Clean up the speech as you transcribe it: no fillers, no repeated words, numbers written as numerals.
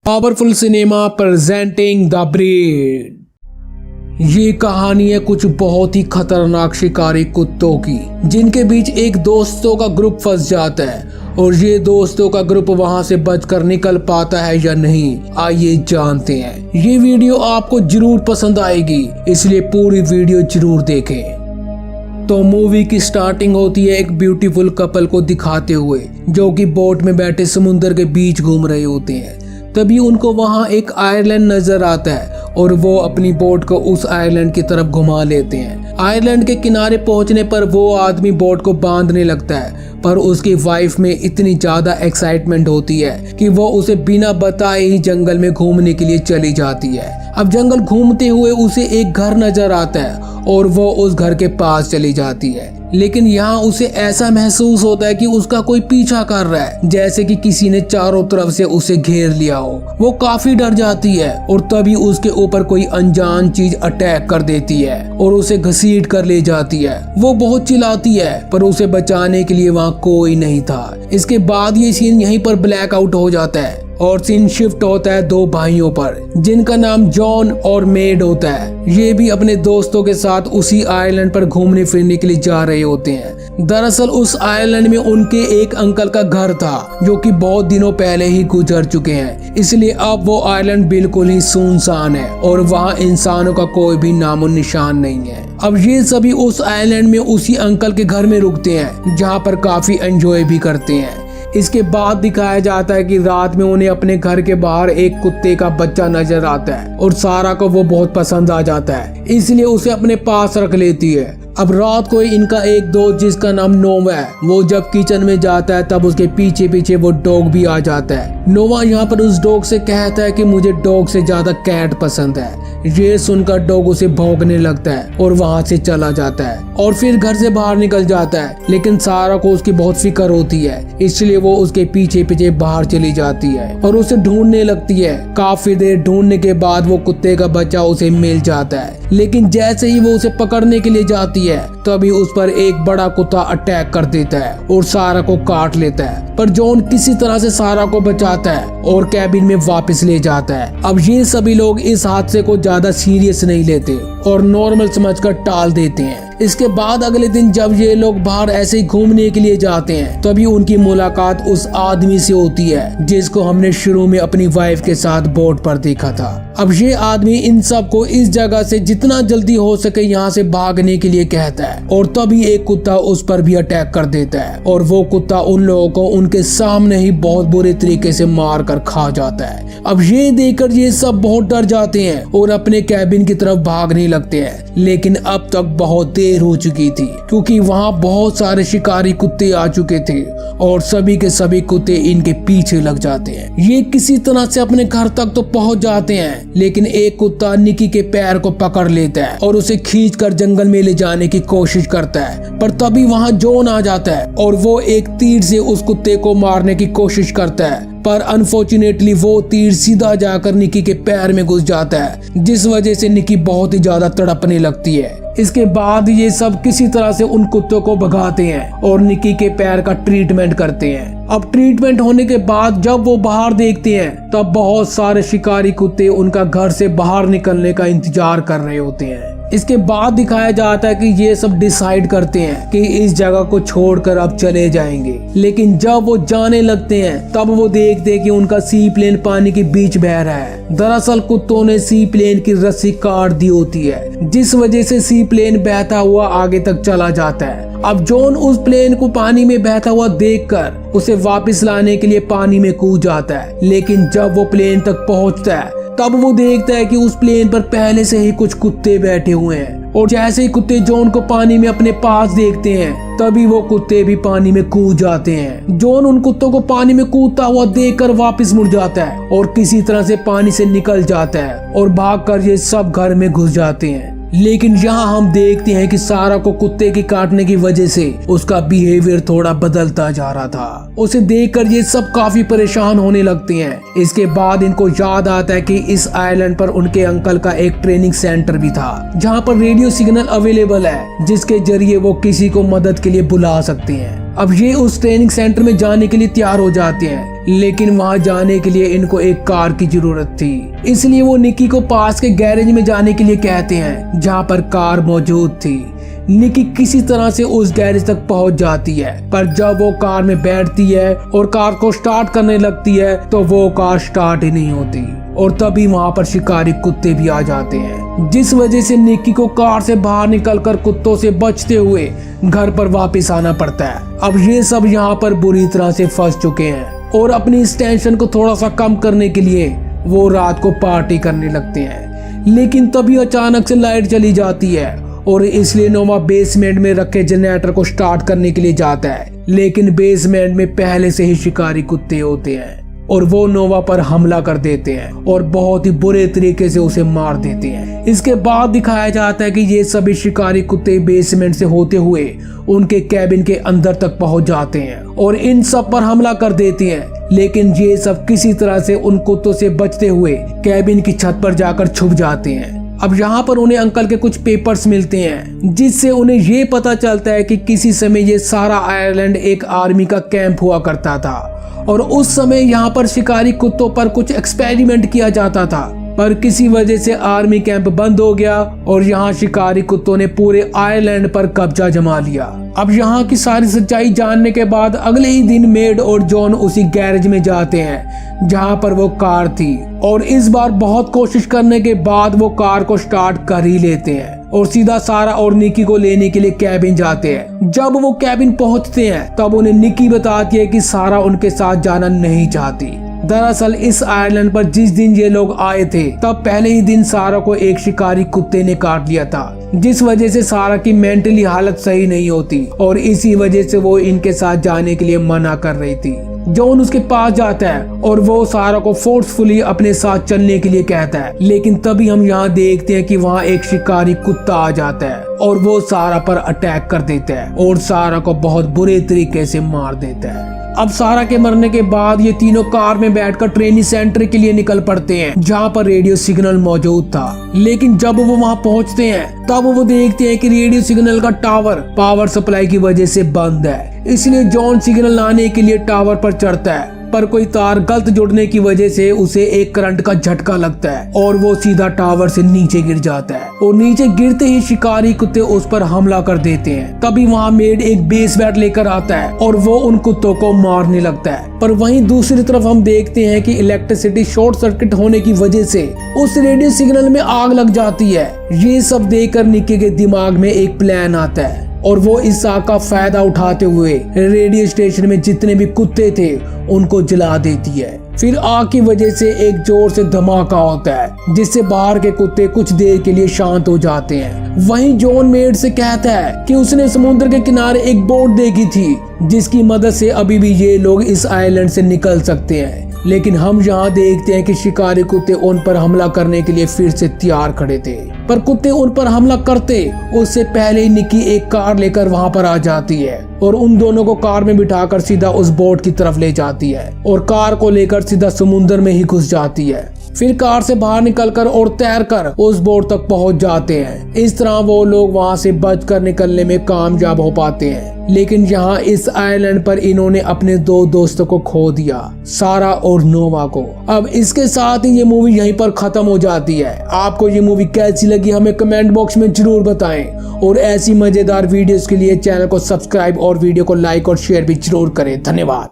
Powerful cinema presenting the breed. ये कहानी है कुछ बहुत ही खतरनाक शिकारी कुत्तों की, जिनके बीच एक दोस्तों का ग्रुप फंस जाता है और ये दोस्तों का ग्रुप वहां से बचकर निकल पाता है या नहीं, आइए जानते हैं। ये वीडियो आपको जरूर पसंद आएगी, इसलिए पूरी वीडियो जरूर देखें। तो मूवी की स्टार्टिंग होती है एक ब्यूटीफुल कपल को दिखाते हुए, जो कि बोट में बैठे समुद्र के बीच घूम रहे होते हैं। तभी उनको वहां एक आइलैंड नजर आता है और वो अपनी बोट को उस आइलैंड की तरफ घुमा लेते हैं। आइलैंड के किनारे पहुंचने पर वो आदमी बोट को बांधने लगता है, पर उसकी वाइफ में इतनी ज्यादा एक्साइटमेंट होती है कि वो उसे बिना बताए ही जंगल में घूमने के लिए चली जाती है। अब जंगल घूमते हुए उसे एक घर नजर आता है और वो उस घर के पास चली जाती है, लेकिन यहाँ उसे ऐसा महसूस होता है कि उसका कोई पीछा कर रहा है, जैसे कि किसी ने चारों तरफ से उसे घेर लिया हो। वो काफी डर जाती है और तभी उसके ऊपर कोई अनजान चीज अटैक कर देती है और उसे घसीट कर ले जाती है। वो बहुत चिल्लाती है, पर उसे बचाने के लिए वहाँ कोई नहीं था। इसके बाद ये सीन यहीं पर ब्लैक आउट हो जाता है और सीन शिफ्ट होता है दो भाइयों पर, जिनका नाम जॉन और मेड होता है। ये भी अपने दोस्तों के साथ उसी आइलैंड पर घूमने फिरने के लिए जा रहे होते हैं। दरअसल उस आइलैंड में उनके एक अंकल का घर था, जो कि बहुत दिनों पहले ही गुजर चुके हैं, इसलिए अब वो आइलैंड बिल्कुल ही सुनसान है और वहाँ इंसानों का कोई भी नामो निशान नहीं है। अब ये सभी उस आइलैंड में उसी अंकल के घर में रुकते हैं, जहाँ पर काफी एंजॉय भी करते हैं। इसके बाद दिखाया जाता है कि रात में उन्हें अपने घर के बाहर एक कुत्ते का बच्चा नजर आता है और सारा को वो बहुत पसंद आ जाता है, इसलिए उसे अपने पास रख लेती है। अब रात को इनका एक दोस्त जिसका नाम नोवा है, वो जब किचन में जाता है तब उसके पीछे पीछे वो डॉग भी आ जाता है। नोवा यहाँ पर उस डॉग से कहता है कि मुझे डॉग से ज्यादा कैट पसंद है। ये सुनकर डॉग उसे भौंकने लगता है और वहां से चला जाता है और फिर घर से बाहर निकल जाता है, लेकिन सारा को उसकी बहुत फिक्र होती है, इसलिए वो उसके पीछे पीछे बाहर चली जाती है और उसे ढूंढने लगती है। काफी देर ढूंढने के बाद वो कुत्ते का बच्चा उसे मिल जाता है, लेकिन जैसे ही वो उसे पकड़ने के लिए जाती है तभी उस पर एक बड़ा कुत्ता अटैक कर देता है और सारा को काट लेता है। पर जॉन किसी तरह से सारा को बचाता है और कैबिन में वापस ले जाता है। अब ये सभी लोग इस हादसे को ज्यादा सीरियस नहीं लेते और नॉर्मल समझकर टाल देते हैं। इसके बाद अगले दिन जब ये लोग बाहर ऐसे ही घूमने के लिए जाते हैं, तभी उनकी मुलाकात उस आदमी से होती है जिसको हमने शुरू में अपनी वाइफ के साथ बोट पर देखा था। अब ये आदमी इन सबको इस जगह से जितना जल्दी हो सके यहाँ से भागने के लिए कहता है और तभी एक कुत्ता उस पर भी अटैक कर देता है और वो कुत्ता उन लोगों को उनके सामने ही बहुत बुरे तरीके से मार कर खा जाता है। अब ये देखकर ये सब बहुत डर जाते हैं और अपने कैबिन की तरफ भागने लगते हैं, लेकिन अब तक बहुत देर हो चुकी थी, क्योंकि वहाँ बहुत सारे शिकारी कुत्ते आ चुके थे और सभी के सभी कुत्ते इनके पीछे लग जाते हैं। ये किसी तरह से अपने घर तक तो पहुँच जाते हैं, लेकिन एक कुत्ता निकी के पैर को पकड़ लेता है और उसे खींचकर जंगल में ले जाने की कोशिश करता है। पर तभी वहाँ जॉन आ जाता है और वो एक तीर से उस कुत्ते को मारने की कोशिश करता है, पर अनफॉर्चुनेटली वो तीर सीधा जाकर निकी के पैर में घुस जाता है, जिस वजह से निकी बहुत ही ज्यादा तड़पने लगती है। इसके बाद ये सब किसी तरह से उन कुत्तों को भगाते हैं और निकी के पैर का ट्रीटमेंट करते हैं। अब ट्रीटमेंट होने के बाद जब वो बाहर देखते हैं, तब बहुत सारे शिकारी कुत्ते उनका घर से बाहर निकलने का इंतजार कर रहे होते हैं। इसके बाद दिखाया जाता है कि ये सब डिसाइड करते हैं कि इस जगह को छोड़कर अब चले जाएंगे, लेकिन जब वो जाने लगते हैं तब वो देखते हैं कि उनका सी प्लेन पानी के बीच बह रहा है। दरअसल कुत्तों ने सी प्लेन की रस्सी काट दी होती है, जिस वजह से सी प्लेन बहता हुआ आगे तक चला जाता है। अब जॉन उस प्लेन को पानी में बहता हुआ देखकर उसे वापस लाने के लिए पानी में कूद जाता है, लेकिन जब वो प्लेन तक पहुंचता है तब वो देखता है कि उस प्लेन पर पहले से ही कुछ कुत्ते बैठे हुए हैं और जैसे ही कुत्ते जॉन को पानी में अपने पास देखते हैं, तभी वो कुत्ते भी पानी में कूद जाते हैं। जॉन उन कुत्तों को पानी में कूदता हुआ देखकर वापस मुड़ जाता है और किसी तरह से पानी से निकल जाता है और भागकर ये सब घर में घुस जाते हैं। लेकिन यहाँ हम देखते हैं कि सारा को कुत्ते की काटने की वजह से उसका बिहेवियर थोड़ा बदलता जा रहा था। उसे देखकर ये सब काफी परेशान होने लगते हैं। इसके बाद इनको याद आता है कि इस आइलैंड पर उनके अंकल का एक ट्रेनिंग सेंटर भी था, जहाँ पर रेडियो सिग्नल अवेलेबल है, जिसके जरिए वो किसी को मदद के लिए बुला सकते हैं। अब ये उस ट्रेनिंग सेंटर में जाने के लिए तैयार हो जाते हैं, लेकिन वहां जाने के लिए इनको एक कार की जरूरत थी। इसलिए वो निकी को पास के गैरेज में जाने के लिए कहते हैं जहाँ पर कार मौजूद थी। निकी किसी तरह से उस गैरेज तक पहुंच जाती है, पर जब वो कार में बैठती है और कार को स्टार्ट करने लगती है तो वो कार स्टार्ट ही नहीं होती और तभी वहां पर शिकारी कुत्ते भी आ जाते हैं, जिस वजह से निकी को कार से बाहर निकलकर कुत्तों से बचते हुए घर पर वापस आना पड़ता है। अब ये सब यहाँ पर बुरी तरह से फंस चुके हैं और अपनी इस टेंशन को थोड़ा सा कम करने के लिए वो रात को पार्टी करने लगते हैं। लेकिन तभी अचानक से लाइट चली जाती है और इसलिए नोवा बेसमेंट में रखे जनरेटर को स्टार्ट करने के लिए जाता है, लेकिन बेसमेंट में पहले से ही शिकारी कुत्ते होते हैं और वो नोवा पर हमला कर देते हैं और बहुत ही बुरे तरीके से उसे मार देते हैं। इसके बाद दिखाया जाता है कि ये सभी शिकारी कुत्ते बेसमेंट से होते हुए उनके कैबिन के अंदर तक पहुंच जाते हैं और इन सब पर हमला कर देते हैं, लेकिन ये सब किसी तरह से उन कुत्तों से बचते हुए कैबिन की छत पर जाकर छुप जाते हैं। अब यहाँ पर उन्हें अंकल के कुछ पेपर्स मिलते हैं, जिससे उन्हें ये पता चलता है कि किसी समय ये सारा आयरलैंड एक आर्मी का कैंप हुआ करता था और उस समय यहाँ पर शिकारी कुत्तों पर कुछ एक्सपेरिमेंट किया जाता था, पर किसी वजह से आर्मी कैंप बंद हो गया और यहाँ शिकारी कुत्तों ने पूरे आयरलैंड पर कब्जा जमा लिया। अब यहाँ की सारी सच्चाई जानने के बाद अगले ही दिन मेड और जॉन उसी गैरेज में जाते हैं जहाँ पर वो कार थी और इस बार बहुत कोशिश करने के बाद वो कार को स्टार्ट कर ही लेते हैं और सीधा सारा और निकी को लेने के लिए कैबिन जाते हैं। जब वो कैबिन पहुंचते हैं तब उन्हें निकी बताती है कि सारा उनके साथ जाना नहीं चाहती। दरअसल इस आइलैंड पर जिस दिन ये लोग आए थे तब पहले ही दिन सारा को एक शिकारी कुत्ते ने काट लिया था, जिस वजह से सारा की मेंटली हालत सही नहीं होती और इसी वजह से वो इनके साथ जाने के लिए मना कर रही थी। जॉन उसके पास जाता है और वो सारा को फोर्सफुली अपने साथ चलने के लिए कहता है, लेकिन तभी हम यहाँ देखते हैं कि वहाँ एक शिकारी कुत्ता आ जाता है और वो सारा पर अटैक कर देता है और सारा को बहुत बुरे तरीके से मार देता है। अब सारा के मरने के बाद ये तीनों कार में बैठकर ट्रेनिंग सेंटर के लिए निकल पड़ते हैं जहाँ पर रेडियो सिग्नल मौजूद था, लेकिन जब वो वहाँ पहुँचते हैं तब वो देखते हैं कि रेडियो सिग्नल का टावर पावर सप्लाई की वजह से बंद है। इसलिए जॉन सिग्नल लाने के लिए टावर पर चढ़ता है, पर कोई तार गलत जुड़ने की वजह से उसे एक करंट का झटका लगता है और वो सीधा टावर से नीचे गिर जाता है और नीचे गिरते ही शिकारी कुत्ते उस पर हमला कर देते हैं। तभी वहाँ मेड एक बेस बैट लेकर आता है और वो उन कुत्तों को मारने लगता है, पर वहीं दूसरी तरफ हम देखते हैं कि इलेक्ट्रिसिटी शॉर्ट सर्किट होने की वजह से उस रेडियो सिग्नल में आग लग जाती है। ये सब देखकर निकी के दिमाग में एक प्लान आता है और वो इस आग का फायदा उठाते हुए रेडियो स्टेशन में जितने भी कुत्ते थे उनको जला देती है। फिर आग की वजह से एक जोर से धमाका होता है जिससे बाहर के कुत्ते कुछ देर के लिए शांत हो जाते हैं। वहीं जॉन मेड से कहता है कि उसने समुद्र के किनारे एक बोट देखी थी जिसकी मदद से अभी भी ये लोग इस आइलैंड से निकल सकते हैं, लेकिन हम यहाँ देखते हैं कि शिकारी कुत्ते उन पर हमला करने के लिए फिर से तैयार खड़े थे, पर कुत्ते उन पर हमला करते उससे पहले ही निकी एक कार लेकर वहाँ पर आ जाती है और उन दोनों को कार में बिठाकर सीधा उस बोट की तरफ ले जाती है और कार को लेकर सीधा समुद्र में ही घुस जाती है। फिर कार से बाहर निकलकर और तैरकर उस बोट तक पहुंच जाते हैं। इस तरह वो लोग वहां से बचकर निकलने में कामयाब हो पाते हैं, लेकिन यहाँ इस आइलैंड पर इन्होंने अपने दो दोस्तों को खो दिया, सारा और नोवा को। अब इसके साथ ही ये मूवी यहीं पर खत्म हो जाती है। आपको ये मूवी कैसी लगी हमें कमेंट बॉक्स में जरूर बताएं और ऐसी मजेदार वीडियोस के लिए चैनल को सब्सक्राइब और वीडियो को लाइक और शेयर भी जरूर करें। धन्यवाद।